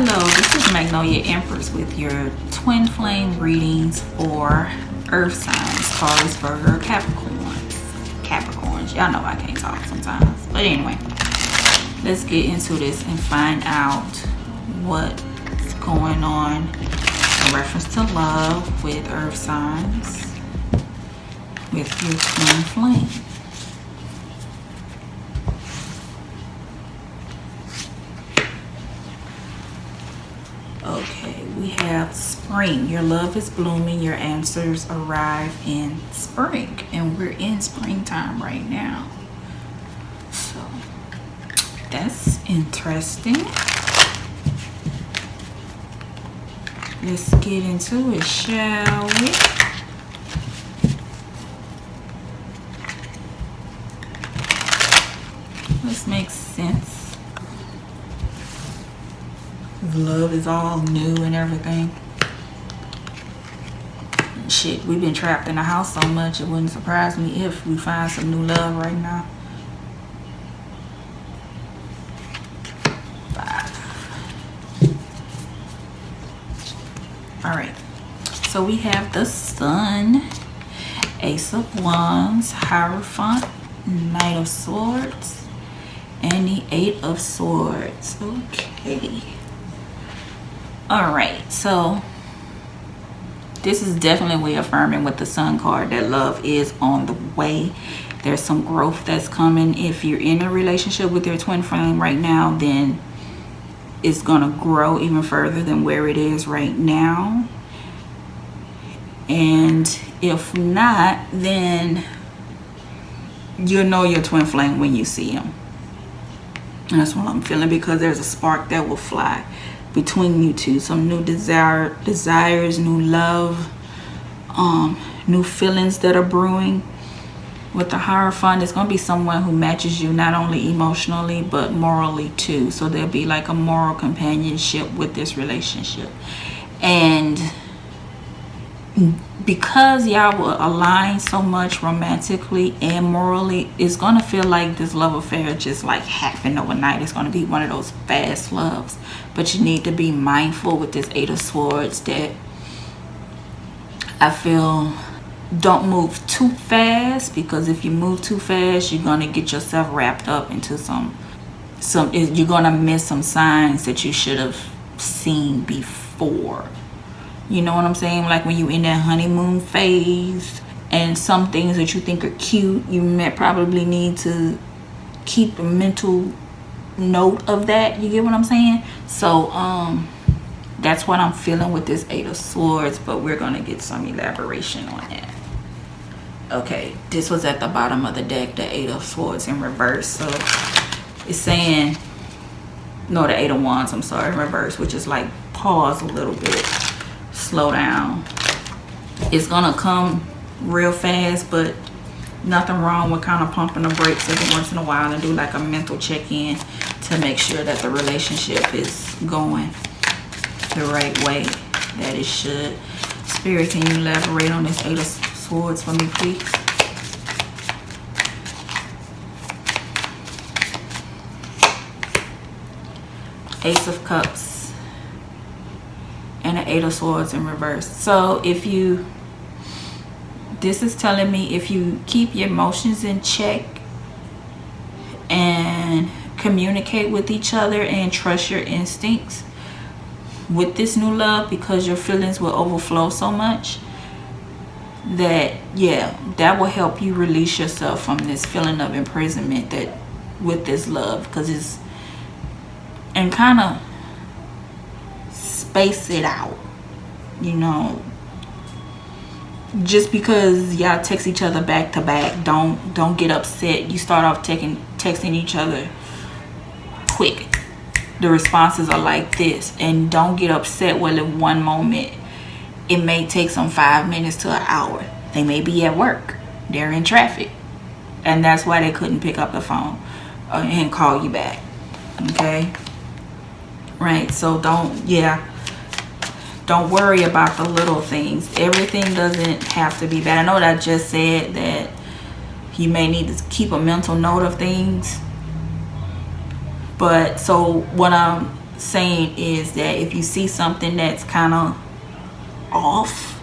Hello, this is Magnolia Empress with your twin flame readings for Earth signs, Taurus, Virgo, Capricorns. Y'all know I can't talk sometimes. But anyway, let's get into this and find out what's going on in reference to love with Earth signs with your twin flame. Okay, we have spring. Your love is blooming. Your answers arrive in spring. And we're in springtime right now. So, that's interesting. Let's get into it, shall we? This makes sense. Love is all new and everything. Shit, we've been trapped in the house so much, it wouldn't surprise me if we find some new love right now. 5. Alright, so we have the Sun, Ace of Wands, Hierophant, Knight of Swords, and the 8 of Swords. Okay. Alright, so this is definitely reaffirming with the Sun card that love is on the way. There's some growth that's coming. If you're in a relationship with your twin flame right now, then it's going to grow even further than where it is right now. And if not, then you'll know your twin flame when you see him. And that's what I'm feeling, because there's a spark that will fly between you two. Some new desires, new love, new feelings that are brewing. With the Hierophant, it's going to be someone who matches you not only emotionally but morally too. So there'll be like a moral companionship with this relationship. And because y'all will align so much romantically and morally, it's going to feel like this love affair just like happened overnight. It's going to be one of those fast loves. But you need to be mindful with this 8 of Swords that I feel don't move too fast, because if you move too fast, you're going to get yourself wrapped up into you're going to miss some signs that you should have seen before. You know what I'm saying? Like when you're in that honeymoon phase and some things that you think are cute, you may probably need to keep a mental note of that. You get what I'm saying? So that's what I'm feeling with this 8 of Swords, but we're going to get some elaboration on that. Okay, this was at the bottom of the deck, the 8 of Swords in reverse. So it's saying, no, the 8 of Wands, I'm sorry, in reverse, which is like pause a little bit. Slow down. It's gonna come real fast, but nothing wrong with kind of pumping the brakes every once in a while and do like a mental check-in to make sure that the relationship is going the right way that it should. Spirit, can you elaborate on this 8 of Swords for me, please? Ace of Cups and an 8 of Swords in reverse. So this is telling me if you keep your emotions in check and communicate with each other and trust your instincts with this new love, because your feelings will overflow so much that, yeah, that will help you release yourself from this feeling of imprisonment that with this love, because it's, and kind of space it out, you know. Just because y'all text each other back to back, don't get upset. You start off texting each other quick. The responses are like this, and don't get upset. Well, in one moment it may take some 5 minutes to an hour. They may be at work, they're in traffic, and that's why they couldn't pick up the phone and call you back. Okay, right? So don't worry about the little things. Everything doesn't have to be bad. I know that I just said that you may need to keep a mental note of things, but so what I'm saying is that if you see something that's kind of off,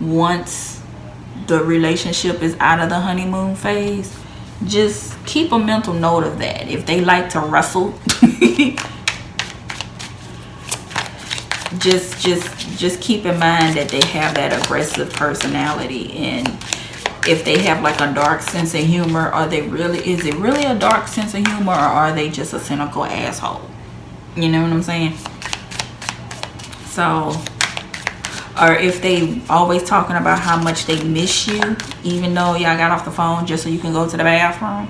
once the relationship is out of the honeymoon phase, just keep a mental note of that. If they like to wrestle, just keep in mind that they have that aggressive personality. And if they have like a dark sense of humor, is it really a dark sense of humor, or are they just a cynical asshole? You know what I'm saying? So, or if they always talking about how much they miss you, even though y'all got off the phone just so you can go to the bathroom,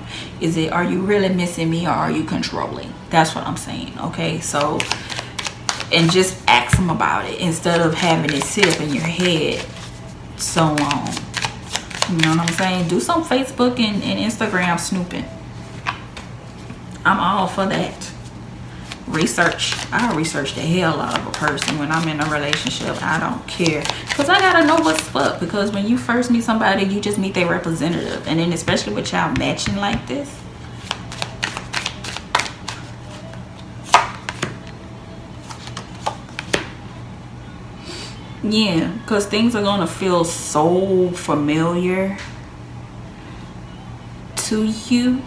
are you really missing me, or are you controlling? That's what I'm saying. Okay, so, and just ask them about it instead of having it sit up in your head so long. You know what I'm saying? Do some Facebook and Instagram snooping. I'm all for that. Research. I research the hell out of a person when I'm in a relationship. I don't care, because I gotta know what's up. Because when you first meet somebody, you just meet their representative, and then especially with y'all matching like this, yeah, because things are gonna feel so familiar to you.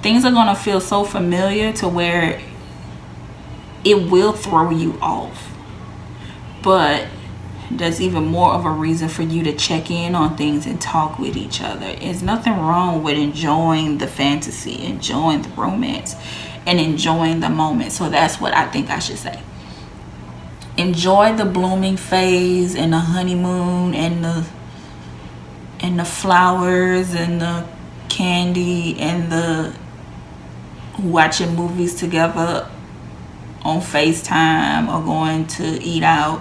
Things are gonna feel so familiar to where it will throw you off. But there's even more of a reason for you to check in on things and talk with each other. There's nothing wrong with enjoying the fantasy, enjoying the romance, and enjoying the moment. So that's what I think I should say. Enjoy the blooming phase and the honeymoon and the flowers and the candy and the watching movies together on FaceTime or going to eat out.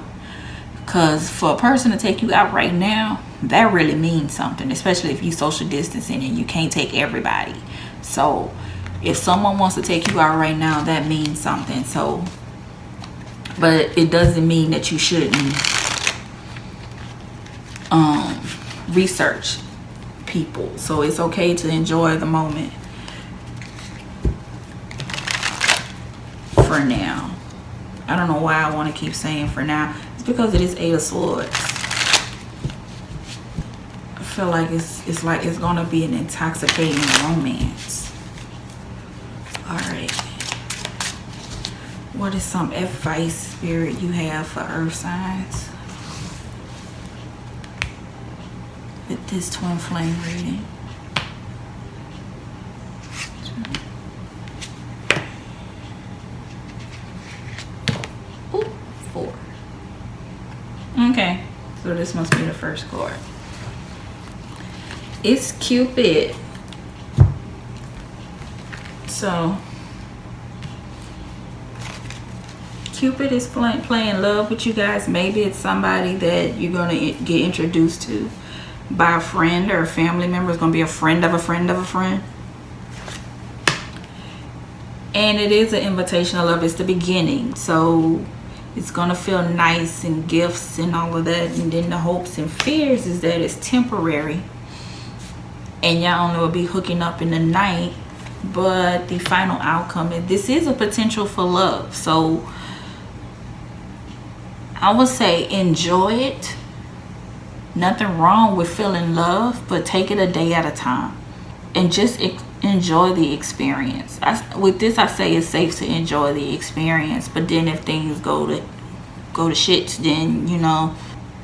Because for a person to take you out right now, that really means something, especially if you social distancing and you can't take everybody. So if someone wants to take you out right now, that means something. So, but it doesn't mean that you shouldn't research people. So it's okay to enjoy the moment for now. I don't know why I want to keep saying for now. It's because it is 8 of Swords. I feel like it's like it's gonna be an intoxicating romance. All right. What is some advice, Spirit, you have for earth signs with this twin flame reading? 4. Okay, so this must be the first card. It's Cupid. So Cupid is playing love with you guys. Maybe it's somebody that you're gonna get introduced to by a friend or a family member. It's gonna be a friend of a friend of a friend. And it is an invitation of love. It's the beginning. So it's gonna feel nice and gifts and all of that. And then the hopes and fears is that it's temporary. And y'all only will be hooking up in the night. But the final outcome is this is a potential for love. So I would say enjoy it. Nothing wrong with feeling love, but take it a day at a time. And just enjoy the experience. With this, I say it's safe to enjoy the experience. But then if things go to shits, then, you know,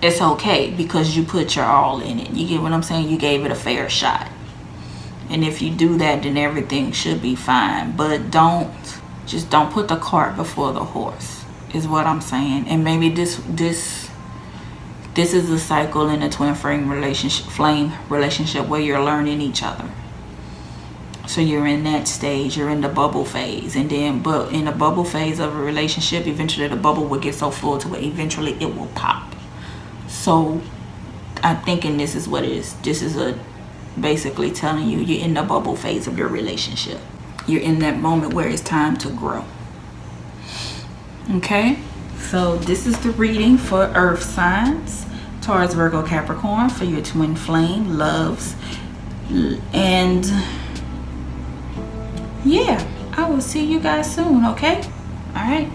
it's okay because you put your all in it. You get what I'm saying? You gave it a fair shot. And if you do that, then everything should be fine. But don't put the cart before the horse, is what I'm saying. And maybe this is a cycle in a twin flame relationship where you're learning each other. So you're in that stage, you're in the bubble phase. And then, but in the bubble phase of a relationship, eventually the bubble will get so full to where eventually it will pop. So I'm thinking this is what it is. This is basically telling you you're in the bubble phase of your relationship. You're in that moment where it's time to grow. Okay, so this is the reading for earth signs, Taurus, Virgo, Capricorn, for your twin flame loves. And yeah, I will see you guys soon, okay? All right.